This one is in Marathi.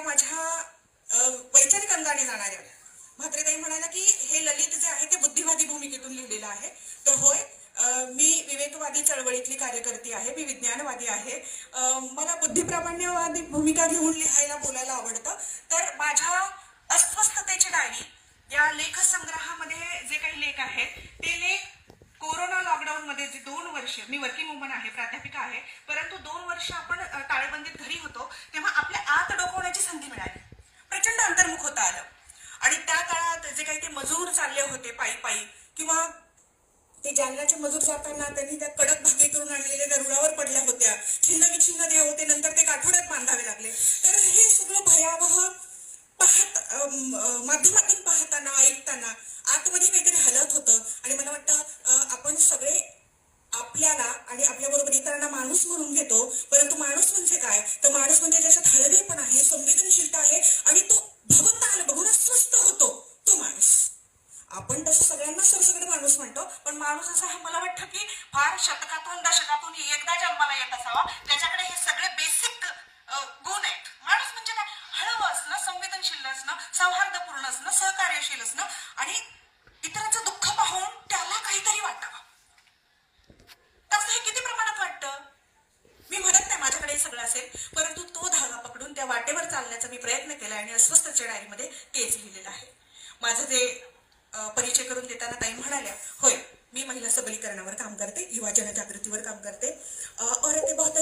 त्या माझ्या वैचारिक अंगाने जाणाऱ्या म्हात्रेताई म्हणाल्या की हे ललित जे आहे ते बुद्धिवादी भूमिकेतून लिहिलेलं आहे. तर होय, मी विवेकवादी चळवळीतली कार्यकर्ती आहे, मी विज्ञानवादी आहे. मला बुद्धिप्रामाण्यवादी भूमिका घेऊन लिहायला बोलायला आवडतं. तर माझ्या अस्वस्थतेची डायरी या लेखसंग्रहामध्ये जे काही लेख आहेत ते लेख कोरोना लॉकडाऊन मध्ये जे 2 वर्ष मी वर्किंग वुमन आहे, प्राध्यापिका आहे, परंतु 2 वर्ष आपण टाळेबंदीत घरी होतो तेव्हा आपल्या आत डोकवण्याची संधी मिळाली. प्रचंड अंतर्मुख होता आलं. आणि त्या काळात जे काही ते मजूर चालले होते पायी पायी, किंवा ते जालन्याचे मजूर जाताना त्यांनी त्या कडक भागेतून आणलेल्या त्या रुळावर पडल्या होत्या, छिन्न विछिन्न देह होते, नंतर ते काठोड्यात बांधावे लागले. तर हे सगळं भयावह माध्यमातून पाहताना ऐकताना आतमध्ये काहीतरी हलत होतं. आणि मला वाटतं आपण सगळे आपल्याला आणि आपल्याबरोबर इतरांना माणूस म्हणून घेतो, परंतु माणूस म्हणजे काय, तर माणूस म्हणजे ज्याच्यात हळवेपण आहे, संवेदनशीलता आहे आणि तो भवताल बघून अस्वस्थ होतो, तो माणूस. आपण तसं सगळ्यांना सरसकट माणूस म्हणतो, पण माणूस असा मला वाटतं की फार शतकातून दशकातून एकदा जन्माला येत असावा, त्याच्याकडे हे सगळे बेसिक गुण आहेत. माणूस म्हणजे काय, हळवं असणं, संवेदनशील असणं, सौहार्दपूर्ण असणं, सहकार्यशील असणं आणि इतरांचं दुःख पाहून त्याला काहीतरी वाटावं. तसं हे किती प्रमाणात वाटतं मी म्हणत नाही माझ्याकडे सगळं असेल, परंतु तो धागा पकडून त्या वाटेवर चालण्याचा मी प्रयत्न केला आणि अस्वस्थतेच्या डायरीमध्ये तेच लिहिलेलं आहे. माझं जे परिचय करून देताना ताई म्हणाल्या, होय मी महिला सबलीकरणावर काम करते, युवा जनजागृतीवर काम करते, और ते बहुत